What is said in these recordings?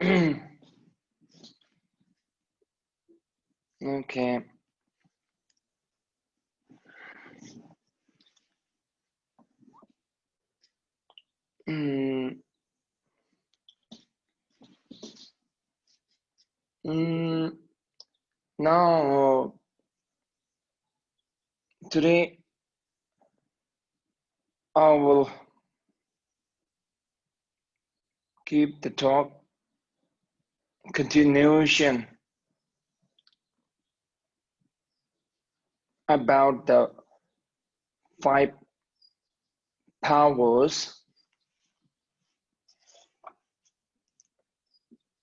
Okay. Now, today I will keep the talk continuation about the 5 powers.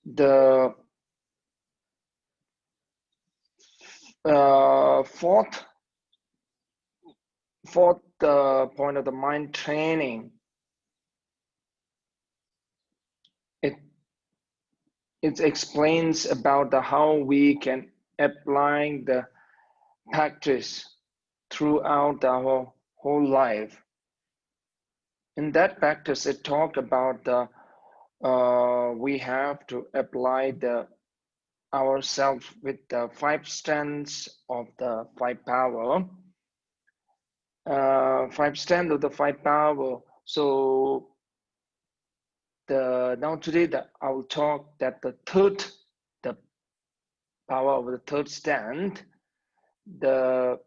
The fourth point of the mind training. It explains about how we can apply the practice throughout our whole life. In that practice, it talks about the we have to apply ourselves with the 5 strengths of the 5 power. 5 strengths of the 5 power. So now today I will talk that the power of the third strength. The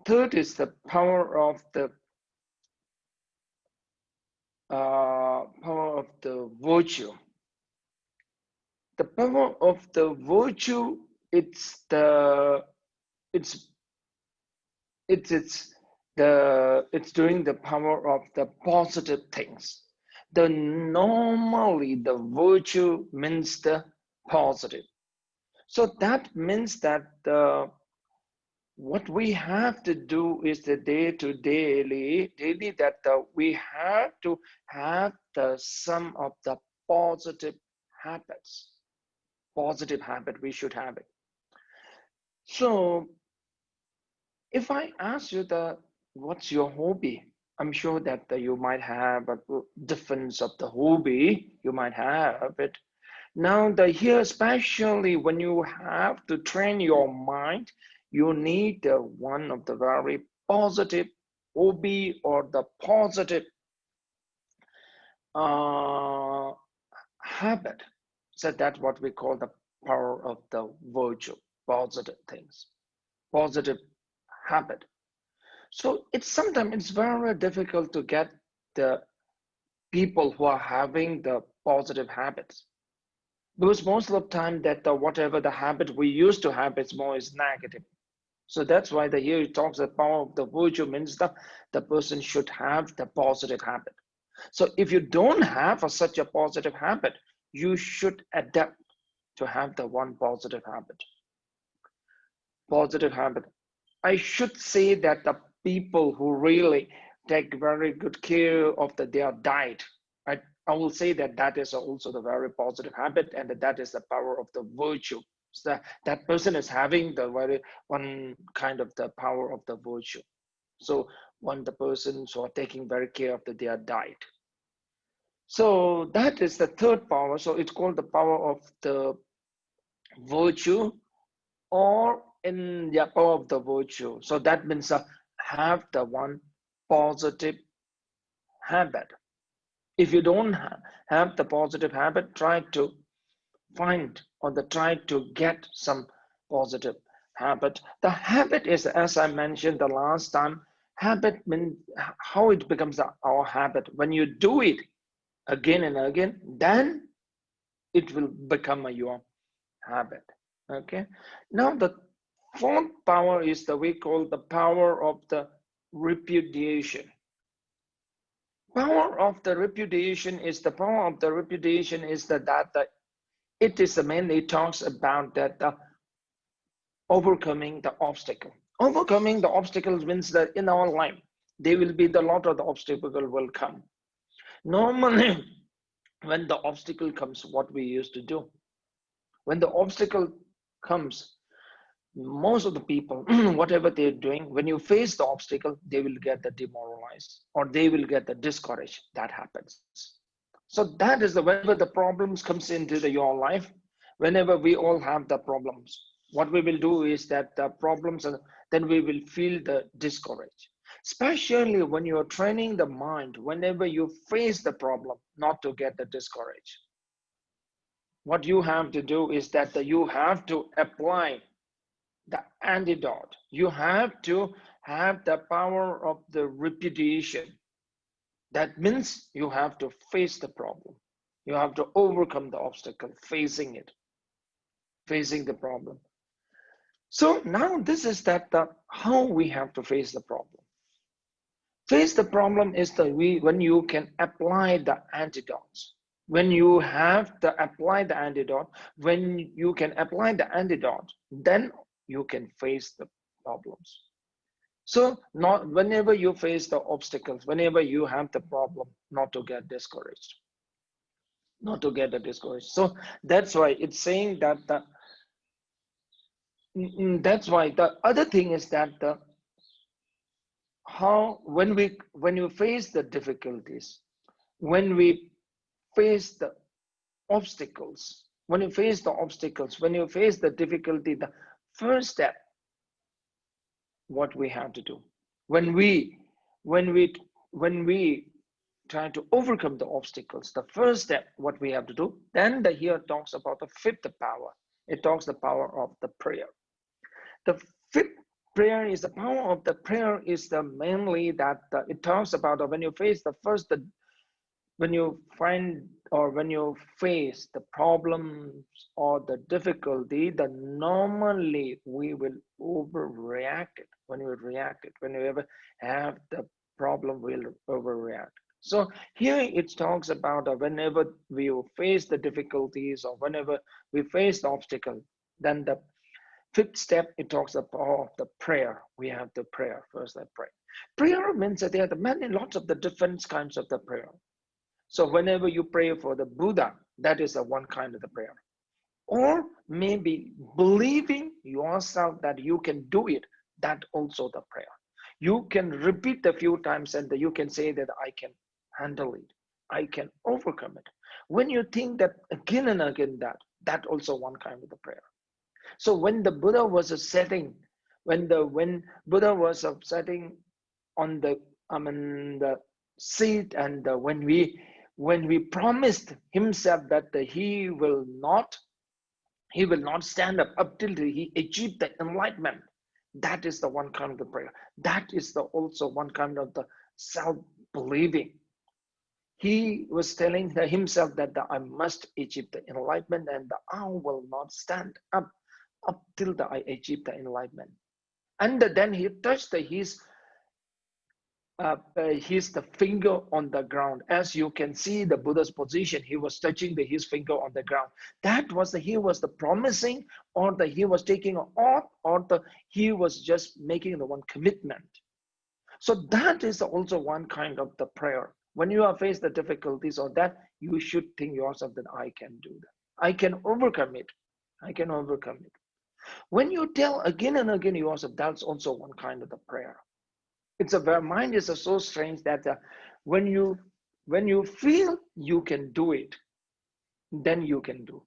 third is the power of the virtue. The power of the virtue, it's doing the power of the positive things. Normally the virtue means the positive. So that means that what we have to do is the daily that we have to have the sum of the positive habits. Positive habit, we should have it. So if I ask you what's your hobby? I'm sure that you might have a difference of the hobby, you might have it. Now here, especially when you have to train your mind, you need one of the very positive hobby or the positive habit. So that's what we call the power of the virtue, positive things, positive habit. So sometimes it's very difficult to get the people who are having the positive habits, because most of the time that whatever the habit we used to have is negative. So that's why here it talks about the power of the virtue means the person should have the positive habit. So if you don't have such a positive habit, you should adapt to have the one positive habit. Positive habit. I should say that the people who really take very good care of their diet, I will say that is also the very positive habit, and that is the power of the virtue. So that person is having the one kind of the power of the virtue. So the persons who are taking very care of their diet. So that is the third power. So it's called the power of the virtue, or in the power of the virtue. So that means have the one positive habit. If you don't have the positive habit, try to find or try to get some positive habit. The habit is, as I mentioned the last time, habit means how it becomes our habit. When you do it again and again, then it will become your habit. Okay. Now the fourth power is we call the power of the repudiation. Power of the repudiation is that it is mainly talks about that overcoming the obstacle. Overcoming the obstacles means that in our life there will be a lot of the obstacle will come. Normally, when the obstacle comes, what we used to do, when the obstacle comes, most of the people, whatever they're doing, when you face the obstacle, they will get demoralized or they will get discouraged. That happens. So that is whenever the problems comes into your life, whenever we all have the problems, what we will do is that the problems, then we will feel discouraged. Especially when you're training the mind, whenever you face the problem, not to get discouraged. What you have to do is that you have to apply the antidote. You have to have the power of the repudiation. That means you have to face the problem. You have to overcome the obstacle, facing the problem. So now this is how we have to face the problem. Face the problem is when you can apply the antidotes. When you have to apply the antidote, when you can apply the antidote, then you can face the problems. So not whenever you face the obstacles, whenever you have the problem, not to get discouraged. Not to get discouraged. So that's why it's saying that that's why the other thing is that when you face the difficulties, when we face the obstacles, when you face the difficulty, the first step, what we have to do, when we try to overcome the obstacles, the first step, what we have to do, then here talks about the fifth power. It talks the power of the prayer. The fifth prayer is the power of the prayer is mainly that it talks about when you face when you find or when you face the problems or the difficulty, normally we will overreact it. When you ever have the problem, we'll overreact. So here it talks about whenever we face the difficulties or whenever we face the obstacle, then the fifth step, it talks about the prayer. We have the prayer. First, I pray. Prayer means that there are lots of the different kinds of the prayer. So whenever you pray for the Buddha, that is one kind of the prayer. Or maybe believing yourself that you can do it, that also the prayer. You can repeat a few times and you can say that I can handle it. I can overcome it. When you think that again and again, that also one kind of the prayer. So when the Buddha was sitting, when Buddha was sitting on the seat, and when we promised himself that he will not stand up till he achieved the enlightenment, that is the one kind of the prayer. That is also one kind of the self-believing. He was telling himself that I must achieve the enlightenment and I will not stand up till I achieve the enlightenment. And then he touched his the finger on the ground. As you can see the Buddha's position, he was touching his finger on the ground. That was he was the promising, or he was taking an oath, or he was just making the one commitment. So that is also one kind of the prayer. When you are faced the difficulties or that, you should think yourself that I can do that. I can overcome it. I can overcome it. When you tell again and again yourself, that's also one kind of the prayer. It's mind is so strange that when you feel you can do it, then you can do.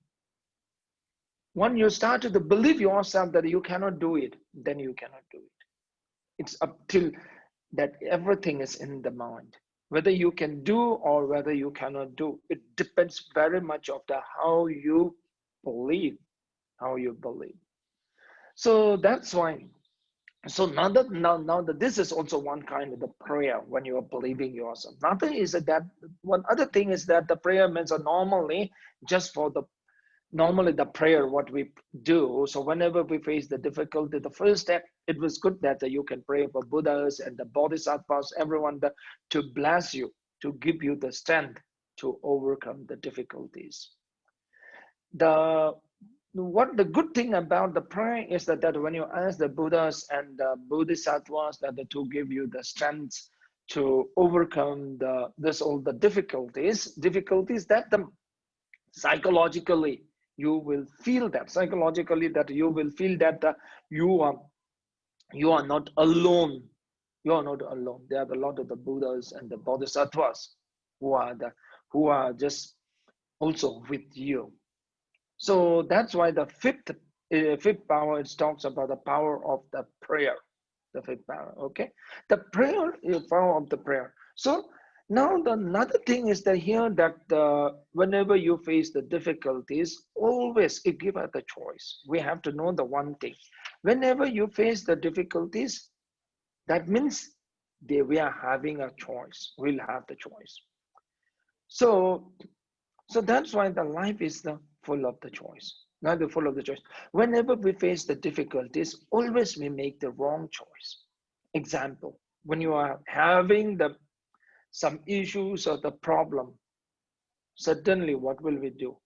When you start to believe yourself that you cannot do it, then you cannot do it. It's up till that everything is in the mind. Whether you can do or whether you cannot do, it depends very much of how you believe, So that's why. So now that this is also one kind of the prayer when you are believing yourself. Another is that one other thing is that the prayer means normally just for normally the prayer what we do. So whenever we face the difficulty, the first step, it was good that you can pray for Buddhas and the Bodhisattvas, everyone to bless you, to give you the strength to overcome the difficulties. What the good thing about the prayer is that when you ask the Buddhas and the Bodhisattvas to give you the strength to overcome all the difficulties that psychologically you will feel that you will feel that you are not alone. You are not alone. There are a lot of the Buddhas and the Bodhisattvas who who are just also with you. So that's why the fifth power, it talks about the power of the prayer. The fifth power, okay? The prayer is power of the prayer. So now another thing is that here that whenever you face the difficulties, always it gives us the choice. We have to know the one thing. Whenever you face the difficulties, that means we are having a choice. We'll have the choice. So that's why the life is full of the choice. Not the full of the choice. Whenever we face the difficulties, always we make the wrong choice. Example, when you are having some issues or the problem, suddenly what will we do?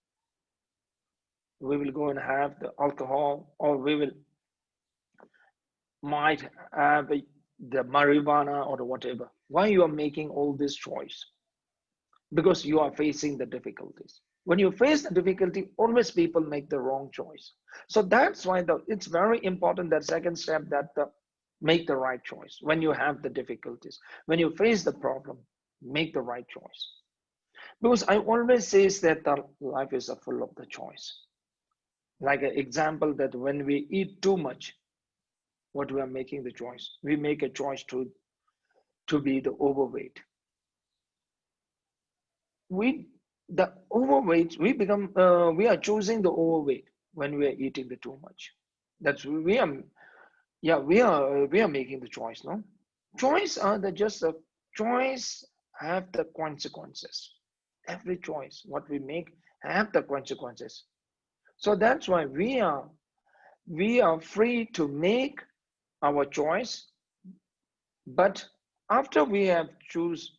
We will go and have the alcohol, or we might have the marijuana or whatever. Why you are making all this choice? Because you are facing the difficulties. When you face the difficulty, always people make the wrong choice. So that's why it's very important, that second step, that make the right choice. When you have the difficulties, when you face the problem, make the right choice. Because I always say that the life is full of the choice. Like an example, that when we eat too much, what we are making the choice? We make a choice to be the overweight. The overweight, we are choosing the overweight when we are eating the too much. That's we are making the choice. No, choice are just a choice have the consequences. Every choice what we make have the consequences. So that's why we are free to make our choice, but after we have chosen,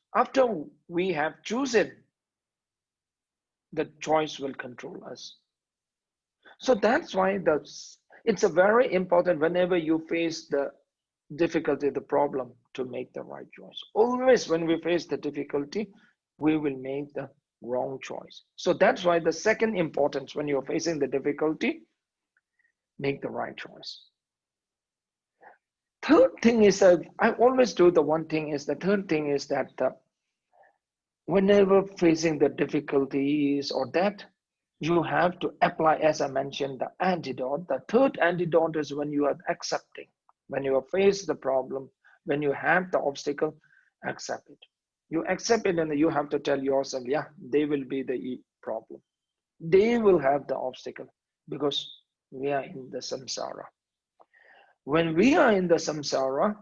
the choice will control us. So that's why it's a very important, whenever you face the difficulty, the problem, to make the right choice. Always when we face the difficulty, we will make the wrong choice. So that's why the second importance, when you're facing the difficulty, make the right choice. Third thing is that I always do the one thing is the third thing is that whenever facing the difficulties or that, you have to apply, as I mentioned, the antidote. The third antidote is when you are accepting. When you face the problem, when you have the obstacle, accept it. You accept it, and you have to tell yourself, yeah, they will be the problem. They will have the obstacle, because we are in the samsara. When we are in the samsara,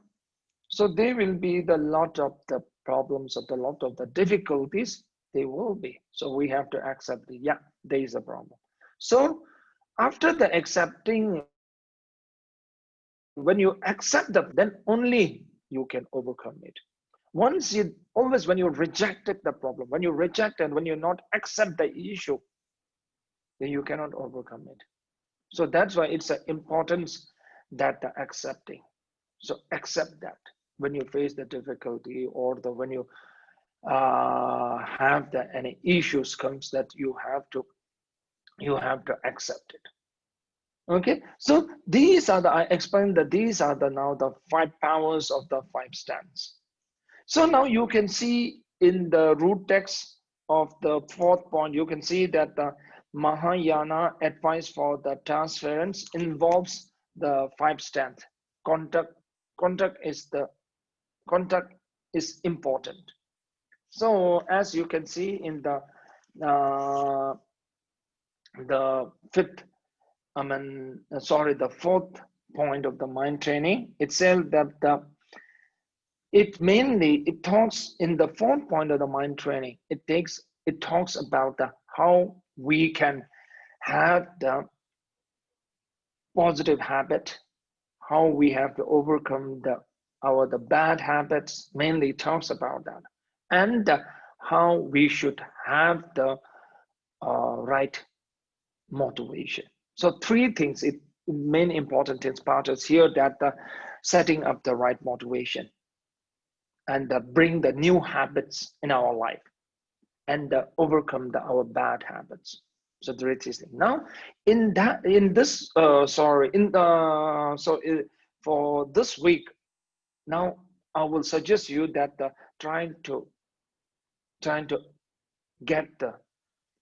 so there will be the lot of the problems, of the lot of the difficulties, they will be. So we have to accept yeah, there is a problem. So after the accepting, when you accept that, then only you can overcome it. When you rejected the problem, when you reject and when you not accept the issue, then you cannot overcome it. So that's why it's an importance that the accepting. So accept that when you face the difficulty, or when you have any issues comes, that you have to accept it. Okay, so I explained that these are now the 5 powers of the 5 stands. So now you can see in the root text of the 4th point, you can see that the Mahayana advice for the transference involves the 5 stands. Contact is important. So as you can see in the 4th point of the mind training, it says that it talks in the 4th point of the mind training. It talks about how we can have the positive habit, how we have to overcome the bad habits. Mainly talks about that, and how we should have the right motivation. So 3 things, main important part is here, that setting up the right motivation, and bring the new habits in our life, and overcome our bad habits. So 3 things. Now for this week, now I will suggest you that trying to get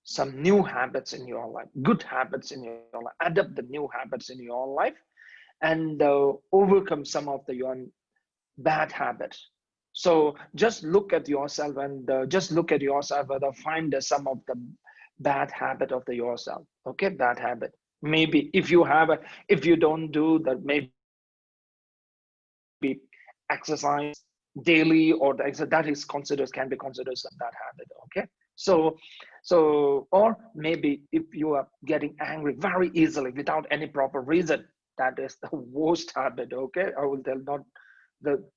some new habits in your life, good habits in your life, adapt the new habits in your life, and overcome some of your bad habits. So just look at yourself and find some of the bad habit of yourself. Okay, bad habit. Maybe if you don't do that, maybe exercise daily, or the exercise that is can be considered some bad habit. Okay, so or maybe if you are getting angry very easily without any proper reason, that is the worst habit. Okay, I will tell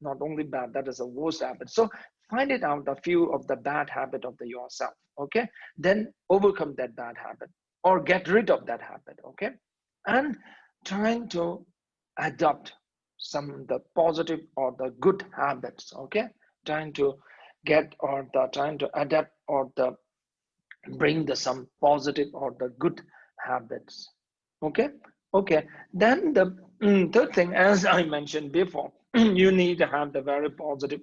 not only bad, that is the worst habit. So find it out, a few of the bad habit of yourself. Okay, then overcome that bad habit or get rid of that habit. Okay, and trying to adopt some the positive or the good habits. Okay, trying to trying to adapt or bring some positive or the good habits. Okay, then the third thing, as I mentioned before, you need to have the very positive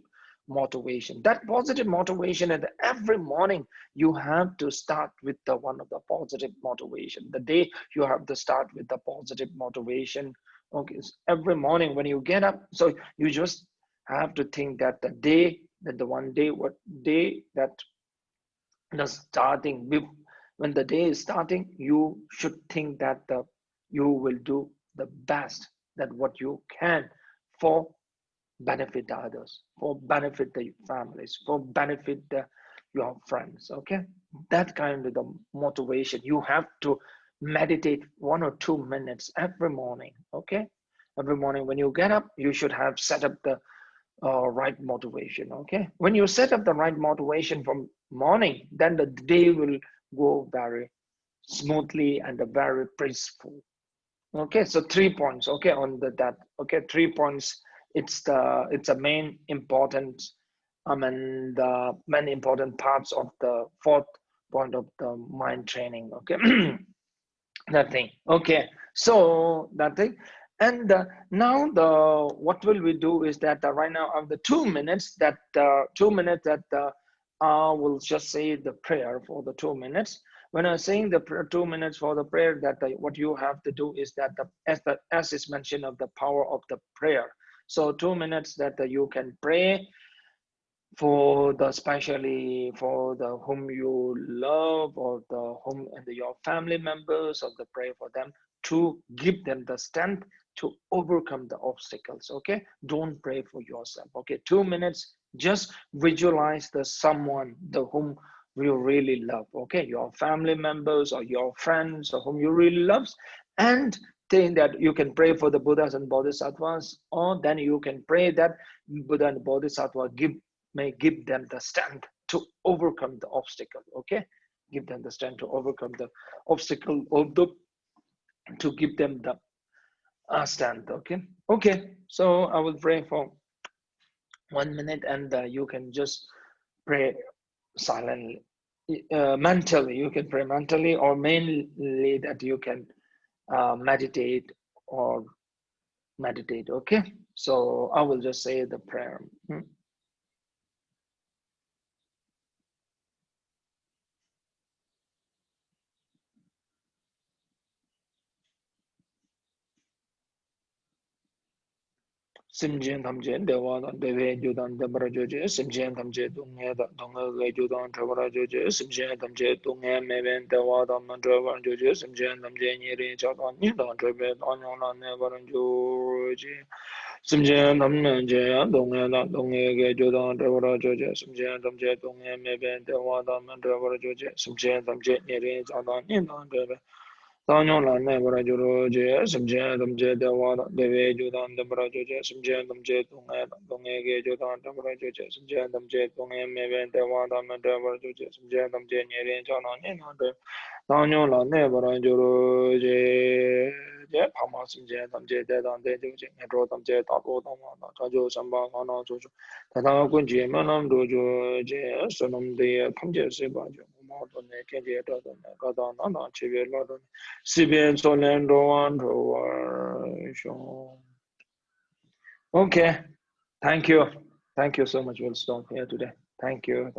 motivation. That positive motivation, and every morning you have to start with the one of the positive motivation. The day you have to start with the positive motivation. Okay, so every morning when you get up, so you just have to think that the one day, what day that the starting, when the day is starting, you should think that you will do the best that what you can for benefit the others, for benefit the families, for benefit your friends. Okay, that kind of the motivation. You have to meditate 1 or 2 minutes every morning. Okay, every morning when you get up, you should have set up the right motivation. Okay, when you set up the right motivation from morning, then the day will go very smoothly and very peaceful. Okay, so 3 points. Okay, on that. Okay, 3 points. It's a main important, the main important parts of the fourth point of the mind training. Okay, that thing. Okay, so that thing. And now what will we do is that right now of the 2 minutes that will just say the prayer for the 2 minutes. When I'm saying the 2 minutes for the prayer, that what you have to do is that as is mentioned of the power of the prayer. So 2 minutes that you can pray for the, especially for the whom you love, or the whom and your family members, or the pray for them to give them the strength to overcome the obstacles. Okay, don't pray for yourself. Okay, 2 minutes, just visualize the someone the whom you really love. Okay, your family members or your friends or whom you really love, and think that you can pray for the Buddhas and Bodhisattvas, or then you can pray that Buddha and Bodhisattva may give them the strength to overcome the obstacle. Okay, give them the strength to overcome the obstacle, to give them the strength. Okay, so I will pray for 1 minute, and you can just pray silently, mentally. You can pray mentally, or mainly that you can meditate. Okay, so I will just say the prayer. Simjian Tamjian Dewadan Deve Judan Debra Joje, Simjian Tamje Dunga Dunga Judan Trevara Joje, Simjian Tamje Dunga Meven Dewadan Mandravan Joje, Simjian Tamje Niri Chadan Nidan Trebe Danyona Nevaran Joje, Simjian Tamje Dunga Judan Trevara Joje, Simjian Tamje Dunga Meven Dewadan Mandravan Joje, Simjian Tamje Niri Chadan Nidan Trebe Tanyo la ne bara juro je simje tamje dewa deve judan debra je simje tamje tunge ge judan debra je simje tamje tunge mebe dewa da me debra je simje tamje nyere chana ne na de tanyo la ne bara juro je phama simje tamje de dan de je ne ro tamje ta ko ta ma ta jo samba kana jo ta kun je manam do jo je sunam de tamje se ba jo ma to ne ke je to ne ka da na che be lo do Okay, thank you. Thank you so much. We'll stop here today. Thank you.